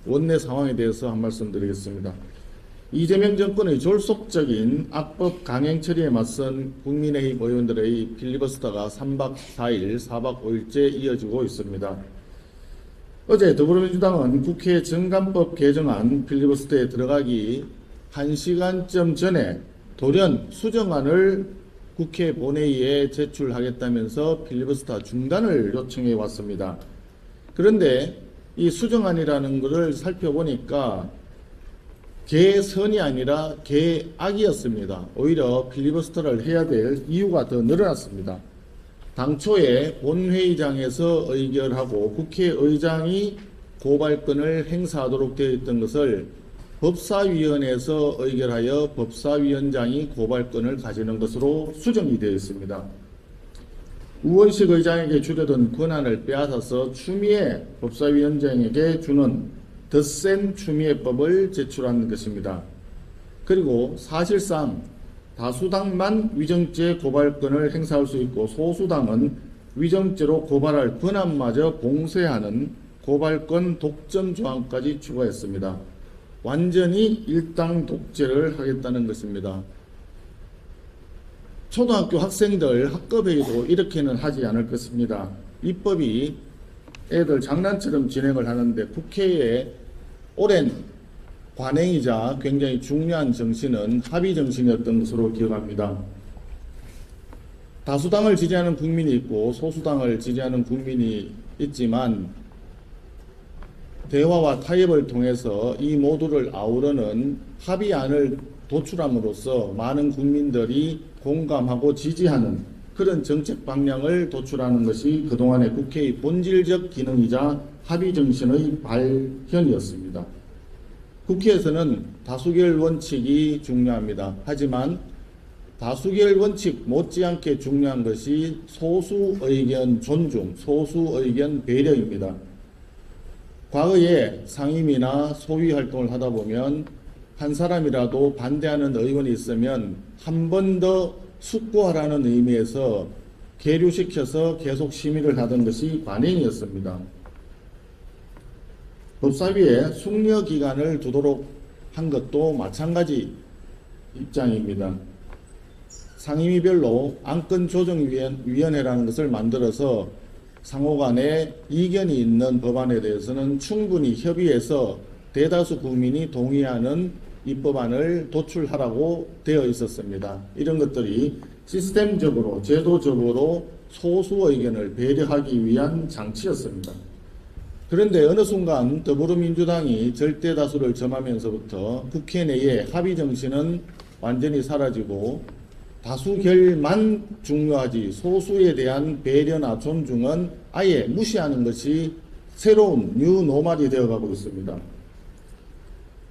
원내 상황에 대해서 한 말씀 드리겠습니다. 이재명 정권의 졸속적인 악법 강행 처리에 맞선 국민의힘 의원들의 필리버스터가 3박 4일, 4박 5일째 이어지고 있습니다. 어제 더불어민주당은 국회 정관법 개정안 필리버스터에 들어가기 1시간쯤 전에 돌연 수정안을 국회 본회의에 제출하겠다면서 필리버스터 중단을 요청해 왔습니다. 그런데 이 수정안이라는 것을 살펴보니까 개선이 아니라 개악이었습니다. 오히려 필리버스터를 해야 될 이유가 더 늘어났습니다. 당초에 본회의장에서 의결하고 국회의장이 고발권을 행사하도록 되어 있던 것을 법사위원회에서 의결하여 법사위원장이 고발권을 가지는 것으로 수정이 되어 있습니다. 우원식 의장에게 주려던 권한을 빼앗아서 추미애 법사위원장에게 주는 더 센 추미애법을 제출한 것입니다. 그리고 사실상 다수당만 위정죄 고발권을 행사할 수 있고 소수당은 위정죄로 고발할 권한마저 봉쇄하는 고발권 독점 조항까지 추가했습니다. 완전히 일당 독재를 하겠다는 것입니다. 초등학교 학생들 학급회의도 이렇게는 하지 않을 것입니다. 입법이 애들 장난처럼 진행을 하는데 국회의 오랜 관행이자 굉장히 중요한 정신은 합의 정신이었던 것으로 기억합니다. 다수당을 지지하는 국민이 있고 소수당을 지지하는 국민이 있지만 대화와 타협을 통해서 이 모두를 아우르는 합의안을 도출함으로써 많은 국민들이 공감하고 지지하는 그런 정책 방향을 도출하는 것이 그동안의 국회의 본질적 기능이자 합의 정신의 발현이었습니다. 국회에서는 다수결 원칙이 중요합니다. 하지만 다수결 원칙 못지않게 중요한 것이 소수 의견 존중, 소수 의견 배려입니다. 과거에 상임위나 소위 활동을 하다 보면 한 사람이라도 반대하는 의원이 있으면 한 번 더 숙고하라는 의미에서 계류시켜서 계속 심의를 하던 것이 관행이었습니다. 법사위에 숙려 기간을 두도록 한 것도 마찬가지 입장입니다. 상임위별로 안건조정위원회라는 것을 만들어서 상호간에 이견이 있는 법안에 대해서는 충분히 협의해서 대다수 국민이 동의하는 입법안을 도출하라고 되어 있었습니다. 이런 것들이 시스템적으로 제도적으로 소수 의견을 배려하기 위한 장치였습니다. 그런데 어느 순간 더불어민주당이 절대다수를 점하면서부터 국회 내의 합의 정신은 완전히 사라지고 다수결만 중요하지 소수에 대한 배려나 존중은 아예 무시하는 것이 새로운 뉴노멀이 되어가고 있습니다.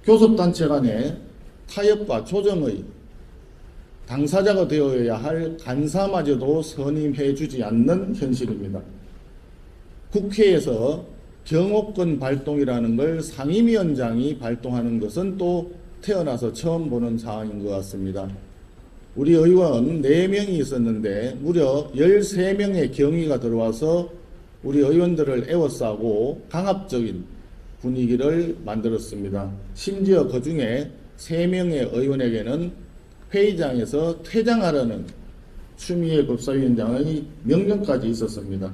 교섭단체 간의 타협과 조정의 당사자가 되어야 할 간사마저도 선임해주지 않는 현실입니다. 국회에서 경호권 발동이라는 걸 상임위원장이 발동하는 것은 또 태어나서 처음 보는 상황인 것 같습니다. 우리 의원 4명이 있었는데 무려 13명의 경위가 들어와서 우리 의원들을 에워싸고 강압적인 분위기를 만들었습니다. 심지어 그 중에 3명의 의원에게는 회의장에서 퇴장하라는 추미애 법사위원장의 명령까지 있었습니다.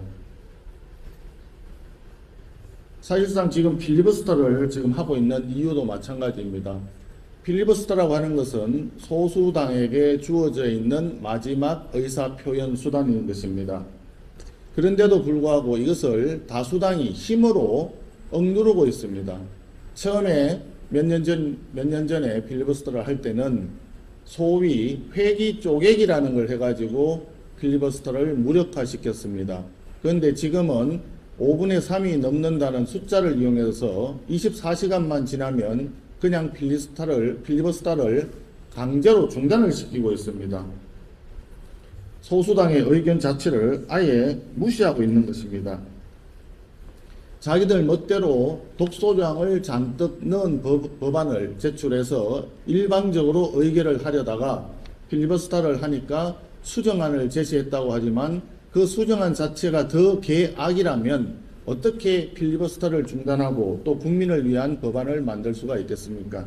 사실상 지금 필리버스터를 지금 하고 있는 이유도 마찬가지입니다. 필리버스터라고 하는 것은 소수당에게 주어져 있는 마지막 의사표현 수단인 것입니다. 그런데도 불구하고 이것을 다수당이 힘으로 억누르고 있습니다. 처음에 몇 년 전에 필리버스터를 할 때는 소위 회기 쪼개기라는 걸 해가지고 필리버스터를 무력화시켰습니다. 그런데 지금은 5분의 3이 넘는다는 숫자를 이용해서 24시간만 지나면 그냥 필리버스터를 강제로 중단을 시키고 있습니다. 소수당의 의견 자체를 아예 무시하고 있는 것입니다. 자기들 멋대로 독소조항을 잔뜩 넣은 법안을 제출해서 일방적으로 의결을 하려다가 필리버스터를 하니까 수정안을 제시했다고 하지만 그 수정안 자체가 더 개악이라면 어떻게 필리버스터를 중단하고 또 국민을 위한 법안을 만들 수가 있겠습니까?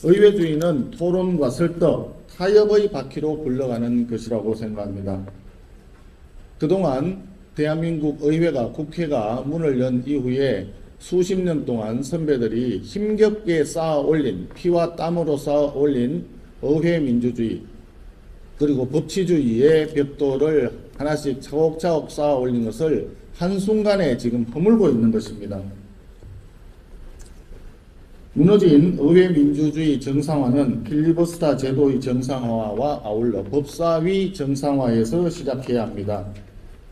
의회주의는 토론과 설득, 타협의 바퀴로 굴러가는 것이라고 생각합니다. 그동안 대한민국 의회가 국회가 문을 연 이후에 수십 년 동안 선배들이 힘겹게 쌓아 올린 피와 땀으로 쌓아 올린 의회 민주주의 그리고 법치주의의 벽돌을 하나씩 차곡차곡 쌓아 올린 것을 한순간에 지금 허물고 있는 것입니다. 무너진 의회 민주주의 정상화는 필리버스터 제도의 정상화와 아울러 법사위 정상화에서 시작해야 합니다.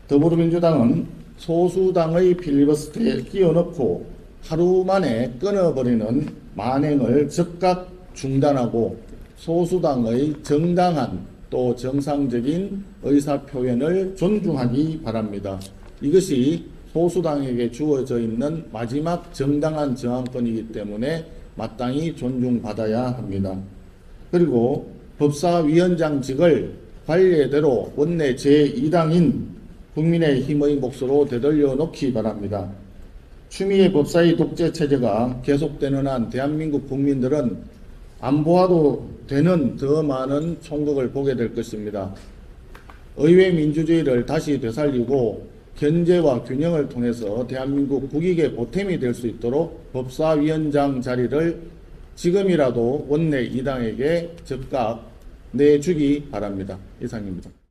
더불어민주당은 소수당의 필리버스터에 끼워넣고 하루 만에 끊어버리는 만행을 즉각 중단하고 소수당의 정당한 또 정상적인 의사표현을 존중하기 바랍니다. 이것이 소수당에게 주어져 있는 마지막 정당한 저항권이기 때문에 마땅히 존중받아야 합니다. 그리고 법사위원장직을 관례대로 원내 제2당인 국민의힘의 몫으로 되돌려 놓기 바랍니다. 추미애 법사위 독재 체제가 계속되는 한 대한민국 국민들은 안 보아도 되는 더 많은 총극을 보게 될 것입니다. 의회 민주주의를 다시 되살리고 견제와 균형을 통해서 대한민국 국익의 보탬이 될 수 있도록 법사위원장 자리를 지금이라도 원내 2당에게 즉각 내주기 바랍니다. 이상입니다.